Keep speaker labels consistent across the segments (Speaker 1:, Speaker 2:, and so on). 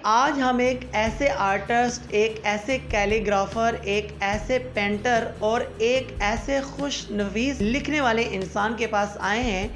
Speaker 1: آج ہم ایک ایسے آرٹسٹ، ایک ایسے کیلیگرافر، ایک ایسے پینٹر اور ایک ایسے خوش نویس لکھنے والے انسان کے پاس آئے ہیں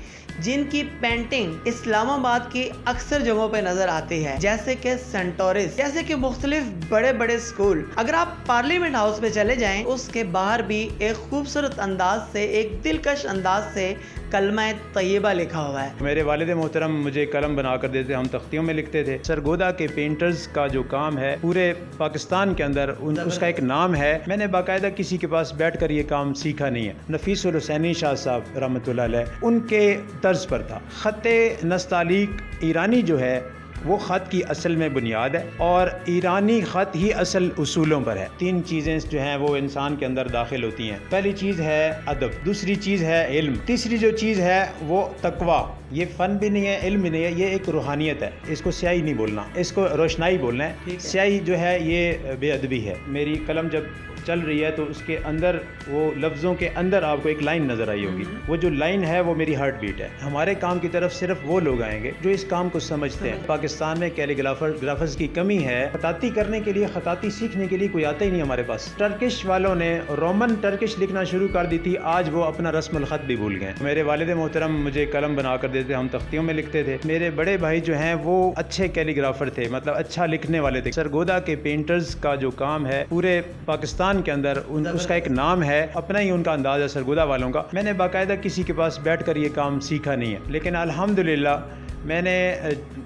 Speaker 1: جن کی پینٹنگ اسلام آباد کی اکثر جگہوں پہ نظر آتی ہے، جیسے کہ سینٹورس، جیسے کہ مختلف بڑے بڑے اسکول۔ اگر آپ پارلیمنٹ ہاؤس میں چلے جائیں، اس کے باہر بھی ایک خوبصورت انداز سے، ایک دلکش انداز سے کلمہ طیبہ لکھا ہوا ہے۔
Speaker 2: میرے والد محترم مجھے قلم بنا کر دیتے، ہم تختیوں میں لکھتے تھے۔ سرگودا کے پینٹرز کا جو کام ہے پورے پاکستان کے اندر اس کا ایک نام ہے۔ میں نے باقاعدہ کسی کے پاس بیٹھ کر یہ کام سیکھا نہیں ہے۔ نفیس الحسینی شاہ صاحب رحمۃ اللہ علیہ ان کے طرز پر تھا۔ خط نستعلیق ایرانی جو ہے وہ خط کی اصل میں بنیاد ہے، اور ایرانی خط ہی اصل اصولوں پر ہے۔ تین چیزیں جو ہیں وہ انسان کے اندر داخل ہوتی ہیں۔ پہلی چیز ہے ادب، دوسری چیز ہے علم، تیسری جو چیز ہے وہ تقویٰ۔ یہ فن بھی نہیں ہے، علم بھی نہیں ہے، یہ ایک روحانیت ہے۔ اس کو سیاہی نہیں بولنا، اس کو روشنائی بولنا ہے۔ سیاہی جو ہے یہ بے ادبی ہے۔ میری قلم جب چل رہی ہے تو اس کے اندر وہ لفظوں کے اندر آپ کو ایک لائن نظر آئی ہوگی، وہ جو لائن ہے وہ میری ہارٹ بیٹ ہے۔ ہمارے کام کی طرف صرف وہ لوگ آئیں گے جو اس کام کو سمجھتے ہیں۔ پاکستان میں کیلیگرافرز کی کمی ہے۔ خطاطی کرنے کے لیے، خطاطی سیکھنے کے لیے کوئی آتا ہی نہیں ہمارے پاس۔ ٹرکش والوں نے رومن ٹرکش لکھنا شروع کر دی تھی، آج وہ اپنا رسم الخط بھی بھول گئے۔ میرے والد محترم مجھے قلم بنا کر دیتے، ہم تختیوں میں لکھتے تھے۔ میرے بڑے بھائی جو ہیں وہ اچھے کیلیگرافر تھے، مطلب اچھا لکھنے والے تھے۔ سرگودا کے پینٹرز کا جو کام ہے پورے پاکستان کے اندر اس کا ایک نام ہے، اپنا ہی ان کا انداز ہے سرگودا والوں کا۔ میں نے باقاعدہ کسی کے پاس بیٹھ کر یہ کام سیکھا نہیں ہے، لیکن الحمدللہ میں نے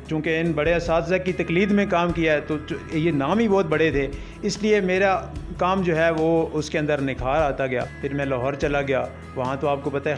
Speaker 2: چونکہ ان بڑے اساتذہ کی تقلید میں کام کیا ہے تو یہ نام ہی بہت بڑے تھے، اس لیے میرا کام جو ہے وہ اس کے اندر نکھار آتا گیا۔ پھر میں لاہور چلا گیا، وہاں تو آپ کو پتہ ہے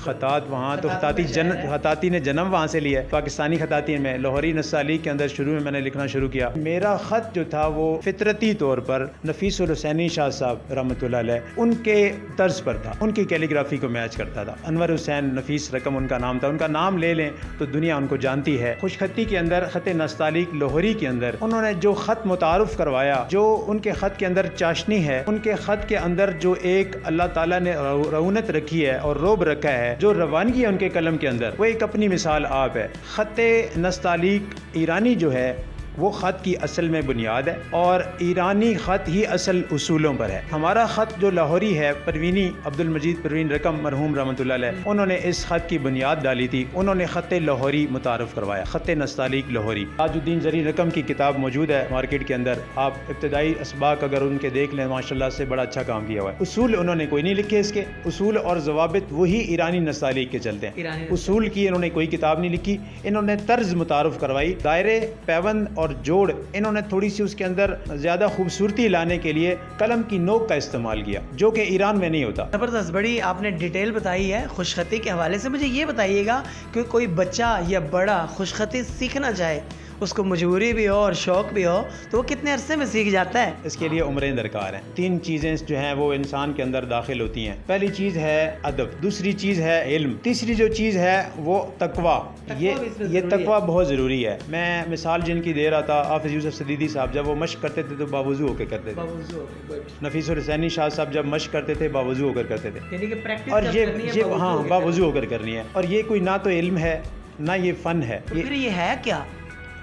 Speaker 2: خطاط وہاں تو خطاطی نے جنم وہاں سے لیا ہے، پاکستانی خطاطی میں لاہوری نستعلیق کے اندر شروع میں نے لکھنا شروع کیا۔ میرا خط جو تھا وہ فطرتی طور پر نفیس الحسینی شاہ صاحب رحمۃ اللہ علیہ ان کے طرز پر تھا، ان کی کیلیگرافی کو میچ کرتا تھا۔ انور حسین نفیس رقم ان کا نام تھا، ان کا نام لے لیں تو دنیا ان کو جانتی ہے۔ خوش خطی کے اندر، خط نستعلیق لاہوری کے اندر انہوں نے جو خط متعارف کروایا، جو ان کے خط کے اندر چاشنی ہے، ان کے خط کے اندر جو ایک اللہ تعالیٰ نے رعونت رکھی ہے اور روب رکھا ہے، جو روانگی ہے ان کے قلم کے اندر، وہ ایک اپنی مثال آپ ہے۔ خط نستعلیق ایرانی جو ہے وہ خط کی اصل میں بنیاد ہے، اور ایرانی خط ہی اصل اصولوں پر ہے۔ ہمارا خط جو لاہوری ہے، پروینی عبد المجید پروین رقم مرحوم رحمۃ اللہ علیہ، انہوں نے اس خط کی بنیاد ڈالی تھی، انہوں نے خط لاہوری متعارف کروایا، خط نستعلیق لاہوری۔ تاج الدین زرعی رقم کی کتاب موجود ہے مارکیٹ کے اندر، آپ ابتدائی اسباق اگر ان کے دیکھ لیں، ماشاءاللہ سے بڑا اچھا کام کیا ہوا ہے۔ اصول انہوں نے کوئی نہیں لکھے، اس کے اصول اور ضوابط وہی ایرانی نستعلیق کے چلتے ہیں۔ اصول کی انہوں نے کوئی کتاب نہیں لکھی، انہوں نے طرز متعارف کروائی، دائرے، پیوند اور جوڑ انہوں نے تھوڑی سی اس کے اندر زیادہ خوبصورتی لانے کے لیے قلم کی نوک کا استعمال کیا، جو کہ ایران میں نہیں ہوتا۔
Speaker 1: زبردست، بڑی آپ نے ڈیٹیل بتائی ہے خوش خطی کے حوالے سے۔ مجھے یہ بتائیے گا کہ کوئی بچہ یا بڑا خوش خطی سیکھنا چاہے، اس کو مجبوری بھی ہو اور شوق بھی ہو، تو وہ کتنے عرصے میں سیکھ جاتا ہے؟
Speaker 2: اس کے لیے عمریں درکار ہیں۔ تین چیزیں جو ہیں وہ انسان کے اندر داخل ہوتی ہیں۔ پہلی چیز ہے ادب، دوسری چیز ہے علم، تیسری جو چیز ہے وہ تقویٰ۔ یہ تقویٰ بہت ضروری ہے۔ میں مثال جن کی دے رہا تھا، حافظ یوسف صدیقی صاحب جب وہ مشق کرتے تھے تو باوضو ہو کے کرتے تھے۔ نفیس الحسینی شاہ صاحب جب مشق کرتے تھے باوضو ہو کر کرتے تھے، اور یہ ہاں باوضو ہو کر کرنی ہے۔ اور یہ کوئی نہ تو علم ہے نہ یہ فن ہے۔
Speaker 1: پھر یہ ہے کیا؟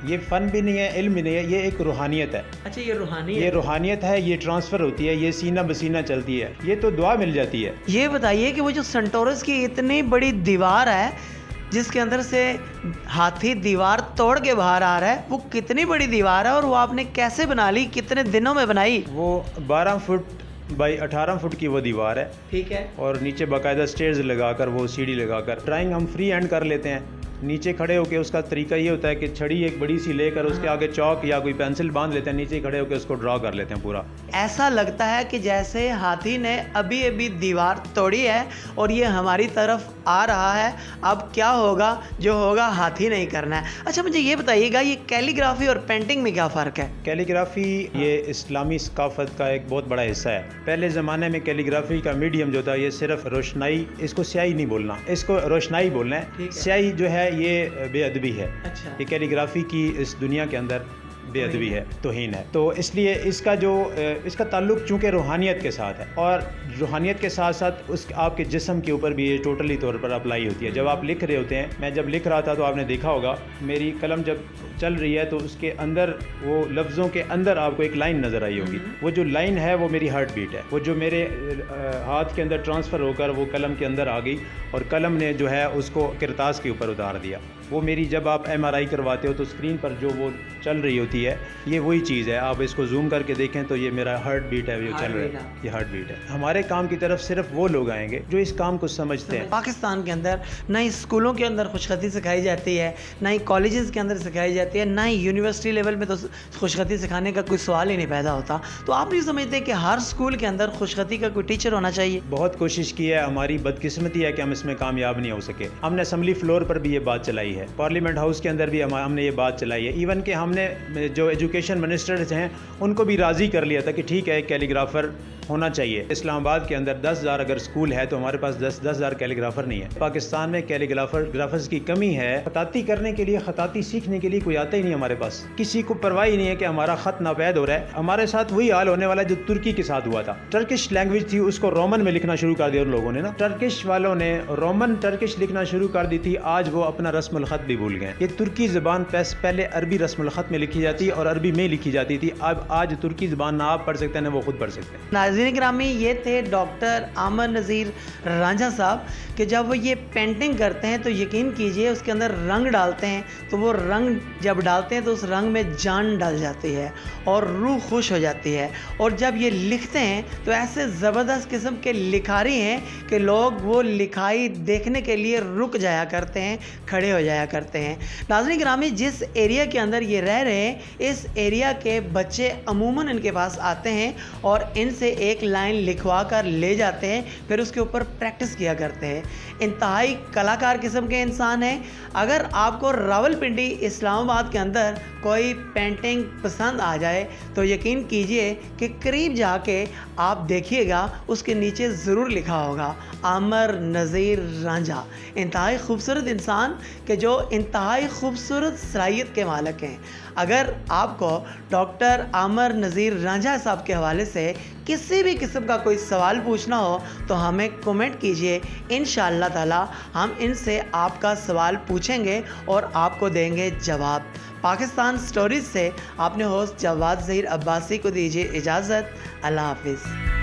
Speaker 2: یہ فن بھی نہیں ہے، علم بھی نہیں ہے، یہ ایک روحانیت ہے۔
Speaker 1: اچھا، یہ
Speaker 2: روحانیت ہے، یہ ٹرانسفر ہوتی ہے، یہ سینہ بسینہ چلتی ہے، یہ تو دعا مل جاتی ہے۔
Speaker 1: یہ بتائیے کہ وہ جو سینٹورس کی اتنی بڑی دیوار ہے جس کے اندر سے ہاتھی دیوار توڑ کے باہر آ رہا ہے، وہ کتنی بڑی دیوار ہے اور وہ آپ نے کیسے بنا لی، کتنے دنوں میں بنائی؟
Speaker 2: وہ 12 فٹ بائی 18 فٹ کی وہ دیوار ہے،
Speaker 1: ٹھیک ہے،
Speaker 2: اور نیچے باقاعدہ سٹیئرز لگا کر، وہ سیڑھی لگا کر ڈرائنگ ہم فری ہینڈ کر لیتے ہیں۔ نیچے کھڑے ہو کے اس کا طریقہ یہ ہوتا ہے کہ چھڑی ایک بڑی سی لے کر اس کے آگے چاک یا کوئی پینسل باندھ لیتے ہیں، نیچے کھڑے ہو کے اس کو ڈرا کر لیتے ہیں پورا۔
Speaker 1: ایسا لگتا ہے کہ جیسے ہاتھی نے ابھی ابھی دیوار توڑی ہے اور یہ ہماری طرف آ رہا ہے، اب کیا ہوگا، جو ہوگا ہاتھی نہیں کرنا ہے۔ اچھا مجھے یہ بتائیے گا، یہ کیلیگرافی اور پینٹنگ میں کیا فرق ہے؟
Speaker 2: کیلیگرافی یہ اسلامی ثقافت کا ایک بہت بڑا حصہ ہے۔ پہلے زمانے میں کیلیگرافی کا میڈیم جو تھا یہ صرف روشنائی، اس کو سیاہی نہیں بولنا، اس کو روشنائی بولنا ہے۔ سیاہی جو ہے یہ بے ادبی ہے۔ یہ کیلیگرافی کی اس دنیا کے اندر بے ادبی ہے، توہین ہے. تو اس لیے اس کا تعلق چونکہ روحانیت کے ساتھ ہے، اور روحانیت کے ساتھ ساتھ آپ کے جسم کے اوپر بھی یہ ٹوٹلی طور پر اپلائی ہوتی ہے. جب آپ لکھ رہے ہوتے ہیں، میں جب لکھ رہا تھا تو آپ نے دیکھا ہوگا میری قلم جب چل رہی ہے تو اس کے اندر، وہ لفظوں کے اندر آپ کو ایک لائن نظر آئی ہوگی. وہ جو لائن ہے وہ میری ہارٹ بیٹ ہے، وہ جو میرے ہاتھ کے اندر ٹرانسفر ہو کر وہ قلم کے اندر آ گئی، اور قلم نے جو ہے اس کو کرتاس کے اوپر اتار دیا. وہ میری، جب آپ MRI کرواتے ہو تو اسکرین پر جو وہ چل رہی ہوتی ہے، یہ وہی چیز ہے. آپ اس کو زوم کر کے دیکھیں تو یہ میرا ہارٹ بیٹ ہے جو چل رہا ہے، یہ ہارٹ بیٹ ہے. ہمارے کام کی طرف صرف وہ لوگ آئیں گے جو اس کام کو سمجھتے ہیں.
Speaker 1: پاکستان کے اندر نہ ہی اسکولوں کے اندر خوش خطی سکھائی جاتی ہے، نہ ہی کالجز کے اندر سکھائی جاتی ہے، نہ ہی یونیورسٹی لیول میں تو خوش خطی سکھانے کا کوئی سوال ہی نہیں پیدا ہوتا. تو آپ نہیں سمجھتے کہ ہر اسکول کے اندر خوش خطی کا کوئی ٹیچر ہونا چاہیے؟
Speaker 2: بہت کوشش کی ہے، ہماری بدقسمتی ہے کہ ہم اس میں کامیاب نہیں ہو سکے. ہم نے اسمبلی فلور پر بھی یہ بات چلائی ہے، پارلیمنٹ ہاؤس کے اندر بھی ہم نے یہ بات چلائی ہے. ایون کہ ہم نے جو ایجوکیشن منسٹرز ہیں ان کو بھی راضی کر لیا تھا کہ ٹھیک ہے، کیلیگرافر ہونا چاہیے. اسلام آباد کے اندر 10,000 اگر اسکول ہے تو ہمارے پاس 10,000 کیلیگرافر نہیں ہے. پاکستان میں کیلیگرافرز کی کمی ہے. خطاطی کرنے کے لیے، خطاطی سیکھنے کے لیے کوئی آتا ہی نہیں ہمارے پاس. کسی کو پرواہ ہی نہیں ہے کہ ہمارا خط ناپید ہو رہا ہے. ہمارے ساتھ وہی حال ہونے والا جو ترکی کے ساتھ ہوا تھا. ٹرکش لینگویج تھی، اس کو رومن میں لکھنا شروع کر دیا ان لوگوں نے نا. ٹرکش والوں نے رومن ٹرکش لکھنا شروع کر دی تھی. آج وہ اپنا رسم الخط بھی بھول گئے. یہ ترکی زبان پہلے عربی رسم الخط میں لکھی جاتی اور عربی میں لکھی جاتی تھی. اب آج ترکی زبان نہ آپ پڑھ سکتے ہیں نہ وہ خود پڑھ سکتے ہیں.
Speaker 1: ناظرین گرامی، یہ تھے ڈاکٹر عامر نذیر رانجھا صاحب کہ جب وہ یہ پینٹنگ کرتے ہیں تو یقین کیجئے اس کے اندر رنگ ڈالتے ہیں تو وہ رنگ جب ڈالتے ہیں تو اس رنگ میں جان ڈال جاتی ہے اور روح خوش ہو جاتی ہے. اور جب یہ لکھتے ہیں تو ایسے زبردست قسم کے لکھاری ہیں کہ لوگ وہ لکھائی دیکھنے کے لیے رک جایا کرتے ہیں، کھڑے ہو جایا کرتے ہیں. ناظرین گرامی، جس ایریا کے اندر یہ رہ رہے ہیں، اس ایریا کے بچے عموماً ان کے پاس آتے ہیں اور ان سے ایک لائن لکھوا کر لے جاتے ہیں، پھر اس کے اوپر پریکٹس کیا کرتے ہیں. انتہائی کلاکار قسم کے انسان ہیں. اگر آپ کو راولپنڈی اسلام آباد کے اندر کوئی پینٹنگ پسند آ جائے تو یقین کیجئے کہ قریب جا کے آپ دیکھیے گا اس کے نیچے ضرور لکھا ہوگا عامر نذیر رانجھا. انتہائی خوبصورت انسان کہ جو انتہائی خوبصورت صلاحیت کے مالک ہیں. اگر آپ کو ڈاکٹر عامر نذیر رانجھا صاحب کے حوالے سے کسی بھی قسم کا کوئی سوال پوچھنا ہو تو ہمیں کومنٹ کیجئے. انشاءاللہ تعالی ہم ان سے آپ کا سوال پوچھیں گے اور آپ کو دیں گے جواب. پاکستان سٹوریز سے آپ نے ہوسٹ جواد ظہیر عباسی کو دیجیے اجازت. اللہ حافظ.